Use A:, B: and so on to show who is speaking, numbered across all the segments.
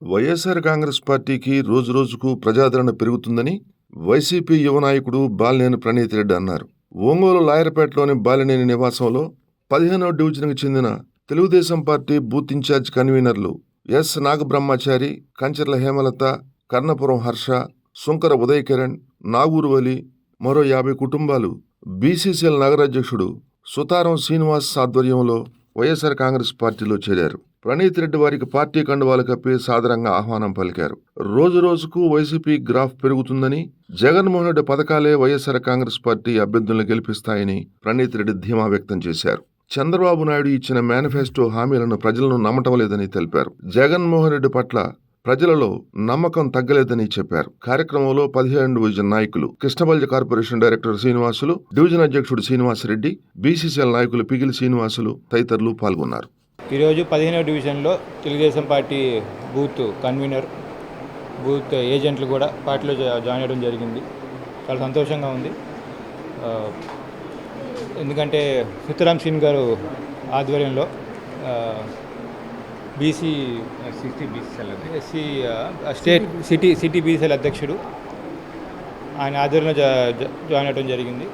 A: వైఎస్ఆర్ కాంగ్రెస్ పార్టీకి రోజురోజుకు ప్రజాదరణ పెరుగుతుందని వైసీపీ యువ నాయకుడు బాలినేని ప్రణీత్ రెడ్డి అన్నారు. ఒంగోలు లాయర్పేటలోని బాలినేని నివాసంలో 15వ డివిజన్కు చెందిన తెలుగుదేశం పార్టీ బూత్ ఇన్ఛార్జ్ కన్వీనర్లు ఎస్ నాగబ్రహ్మచారి, కంచర్ల హేమలత, కర్ణపురం హర్ష, సుంకర ఉదయ్ కిరణ్, నాగూరు వలి, మరో 50 కుటుంబాలు బీసీసీఎల్ నగరాధ్యక్షుడు సుతారం శ్రీనివాస్ ఆధ్వర్యంలో వైఎస్ఆర్ కాంగ్రెస్ పార్టీలో చేరారు. ప్రణీత్ రెడ్డి వారికి పార్టీ కండువాలు కప్పి సాదరంగా ఆహ్వానం పలికారు. రోజురోజుకు వైసీపీ గ్రాఫ్ పెరుగుతుందని, జగన్మోహన్ రెడ్డి పథకాలే వైఎస్ఆర్ కాంగ్రెస్ పార్టీ అభ్యర్థులను గెలిపిస్తాయని ప్రణీత్ రెడ్డి ధీమా వ్యక్తం చేశారు. చంద్రబాబు నాయుడు ఇచ్చిన మేనిఫెస్టో హామీలను ప్రజలను నమ్మటం లేదని తెలిపారు. జగన్మోహన్ రెడ్డి పట్ల ప్రజలలో నమ్మకం తగ్గలేదని చెప్పారు. కార్యక్రమంలో 15 డివిజన్ నాయకులు, కృష్ణబల్జ కార్పొరేషన్ డైరెక్టర్ శ్రీనివాసులు, డివిజన్ అధ్యక్షుడు శ్రీనివాసరెడ్డి, బీసీసీఎల్ నాయకులు పిగిలి శ్రీనివాసులు తదితరులు పాల్గొన్నారు.
B: ఈరోజు 15వ డివిజన్లో Telugu Desam party booth convener, booth ఏజెంట్లు కూడా పార్టీలో జాయిన్ అవ్వడం జరిగింది. చాలా సంతోషంగా ఉంది. ఎందుకంటే సుతారం శ్రీని గారు ఆధ్వర్యంలో ఎస్సీ స్టేట్ సిటీ బీసీఎల్ అధ్యక్షుడు ఆయన ఆధ్వర్యంలో జాయిన్ అవ్వడం జరిగింది.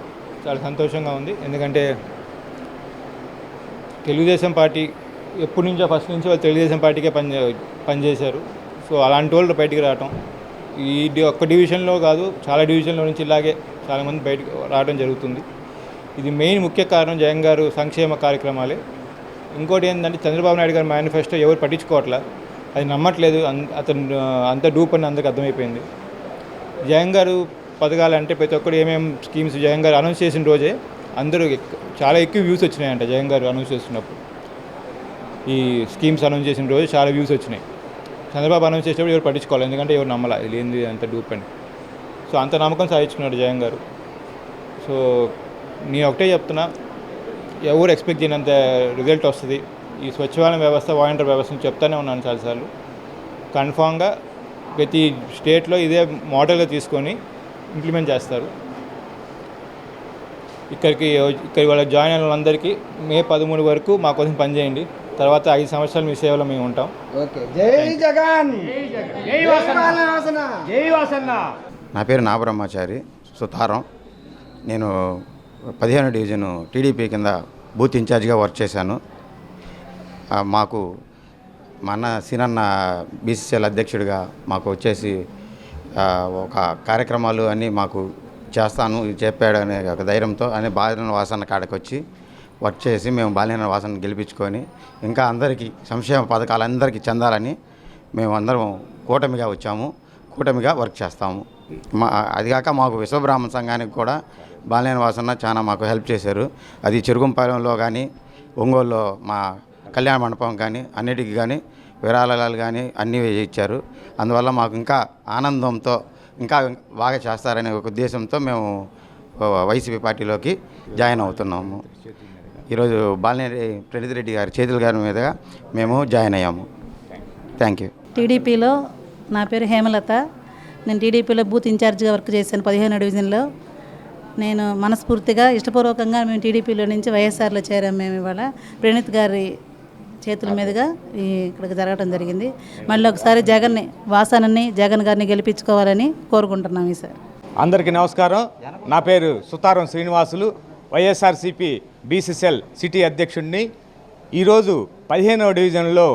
B: చాలా సంతోషంగా ఉంది. ఎందుకంటే తెలుగుదేశం పార్టీ ఎప్పటి నుంచో ఫస్ట్ నుంచి వాళ్ళు తెలుగుదేశం పార్టీకే పనిచేశారు. సో అలాంటి వాళ్ళు బయటికి రావటం ఈ ఒక్క డివిజన్లో కాదు, చాలా డివిజన్లో నుంచి ఇలాగే చాలామంది బయటకు రావడం జరుగుతుంది. ఇది మెయిన్ ముఖ్య కారణం జగన్ గారు సంక్షేమ కార్యక్రమాలే. ఇంకోటి ఏంటంటే చంద్రబాబు నాయుడు గారి మేనిఫెస్టో ఎవరు పట్టించుకోవట్లా, అది నమ్మట్లేదు. అతను అంత డూప్ అని అందరికి అర్థమైపోయింది. జగన్ గారు పథకాలంటే ప్రతి ఒక్కరు ఏమేమి స్కీమ్స్ జగన్ గారు అనౌన్స్ చేసిన రోజే అందరూ చాలా ఎక్కువ వ్యూస్ వచ్చినాయంట. జగన్ గారు అనౌన్స్ చేస్తున్నప్పుడు ఈ స్కీమ్స్ అనౌన్స్ చేసిన రోజు చాలా వ్యూస్ వచ్చినాయి. చంద్రబాబు అనౌన్స్ చేసేటప్పుడు ఎవరు పట్టించుకోవాలి, ఎందుకంటే ఎవరు నమ్మలా ఇది ఏంది అంత డూప్ అని. సో అంత నమ్మకం సాధించుకున్నాడు జగన్ గారు. సో నేను ఒకటే చెప్తున్నా, ఎవరు ఎక్స్పెక్ట్ చేయనంత రిజల్ట్ వస్తుంది. ఈ స్వచ్ఛవాలయం వ్యవస్థ, వాలంటీర్ వ్యవస్థను చెప్తానే ఉన్నాను చాలాసార్లు. కన్ఫామ్గా ప్రతి స్టేట్లో ఇదే మోడల్గా తీసుకొని ఇంప్లిమెంట్ చేస్తారు. ఇక్కడికి వాళ్ళ జాయిన్ అయిన వాళ్ళందరికీ మే 13 వరకు మా కోసం పనిచేయండి. తర్వాత 5 సంవత్సరాలు మీ సేవలో మేము ఉంటాం.
C: నా పేరు నాగబ్రహ్మచారి, సుతారం. నేను 15వ డివిజన్ టీడీపీ కింద బూత్ ఇన్ఛార్జిగా వర్క్ చేశాను. మాకు మన సీనన్న బీసీసీఎల్ అధ్యక్షుడిగా మాకు వచ్చేసి ఒక కార్యక్రమాలు అన్నీ మాకు చేస్తాను చెప్పాడు అనే ఒక ధైర్యంతో అనే బాలినేని వాసన్న కాడకి వచ్చి వర్క్ చేసి మేము బాలినేని వాసన గెలిపించుకొని ఇంకా అందరికీ సంక్షేమ పథకాలు అందరికీ చెందాలని మేము అందరం కూటమిగా వచ్చాము. కూటమిగా వర్క్ చేస్తాము. అదిగాక మాకు విశ్వబ్రాహ్మణ సంఘానికి కూడా బాలినేని వాసన్న చాలా మాకు హెల్ప్ చేశారు. అది చెరుగుంపాలెంలో కానీ, ఒంగోలులో మా కళ్యాణ మండపం కానీ అన్నిటికీ కానీ విరాళాలు కానీ అన్నీ ఇచ్చారు. అందువల్ల మాకు ఇంకా ఆనందంతో ఇంకా బాగా చేస్తారనే ఒక ఉద్దేశంతో మేము వైసీపీ పార్టీలోకి జాయిన్ అవుతున్నాము. ఈరోజు బాలినేని ప్రణీత్ రెడ్డి గారి చేతుల గారి మీదుగా మేము జాయిన్ అయ్యాము. Thank you.
D: టీడీపీలో నా పేరు హేమలత. నేను టీడీపీలో బూత్ ఇన్ఛార్జిగా వర్క్ చేశాను 15వ డివిజన్లో. నేను మనస్ఫూర్తిగా ఇష్టపూర్వకంగా మేము టీడీపీలో నుంచి వైఎస్ఆర్లో చేరాము. మేము ఇవాళ ప్రణీత్ గారి చేతుల మీదుగా ఇక్కడికి జరగడం జరిగింది. మళ్ళీ ఒకసారి జగన్ గారిని గెలిపించుకోవాలని కోరుకుంటున్నాం. ఈసారి
E: అందరికీ నమస్కారం. నా పేరు సుతారం శ్రీనివాసులు, వైఎస్ఆర్సీపీ బీసీసీఎల్ సిటీ అధ్యక్షుడిని. ఈరోజు 15వ డివిజన్లో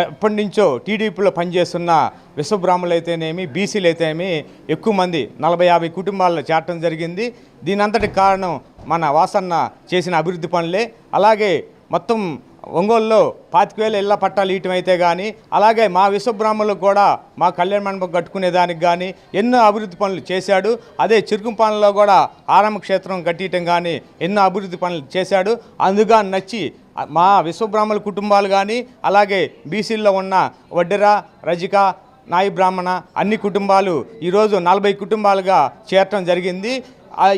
E: ఎప్పటి నుంచో టీడీపీలో పనిచేస్తున్న విశ్వబ్రాహ్మణులు అయితేనేమి, బీసీలు అయితేనేమి ఎక్కువ మంది 40-50 కుటుంబాల్లో చేరటం జరిగింది. దీనంతటి కారణం మన వాసన్న చేసిన అభివృద్ధి పనులే. అలాగే మొత్తం ఒంగోలులో 25,000 ఇళ్ల పట్టాలు ఇయటం అయితే కానీ, అలాగే మా విశ్వబ్రాహ్మణులకు కూడా మా కళ్యాణ మండపం కట్టుకునేదానికి కానీ ఎన్నో అభివృద్ధి పనులు చేశాడు. అదే చిరుకుంపాలెంలో కూడా ఆరామ క్షేత్రం కట్టియటం కానీ ఎన్నో అభివృద్ధి పనులు చేశాడు. అందుగా నచ్చి మా విశ్వబ్రాహ్మణుల కుటుంబాలు కానీ, అలాగే బీసీల్లో ఉన్న వడ్డెర, రజిక, నాయి బ్రాహ్మణ అన్ని కుటుంబాలు ఈరోజు 40 కుటుంబాలుగా చేరటం జరిగింది.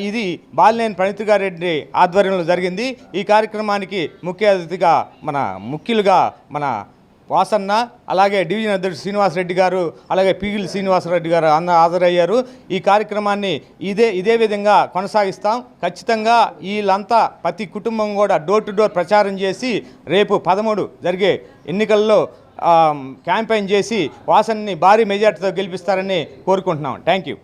E: ఇది బాలినేని ప్రణీత్ రెడ్డి ఆధ్వర్యంలో జరిగింది. ఈ కార్యక్రమానికి ముఖ్య అతిథిగా ముఖ్యులుగా మన వాసన్న, అలాగే డివిజన్ అధ్యక్షుడు శ్రీనివాసరెడ్డి గారు, అలాగే పిగిలి శ్రీనివాసరెడ్డి గారు హాజరయ్యారు. ఈ కార్యక్రమాన్ని ఇదే విధంగా కొనసాగిస్తాం. ఖచ్చితంగా వీళ్ళంతా ప్రతి కుటుంబం కూడా డోర్ టు డోర్ ప్రచారం చేసి రేపు 13 జరిగే ఎన్నికల్లో క్యాంపెయిన్ చేసి వాసన్ని భారీ మెజార్టీతో గెలిపిస్తారని కోరుకుంటున్నాం. Thank you.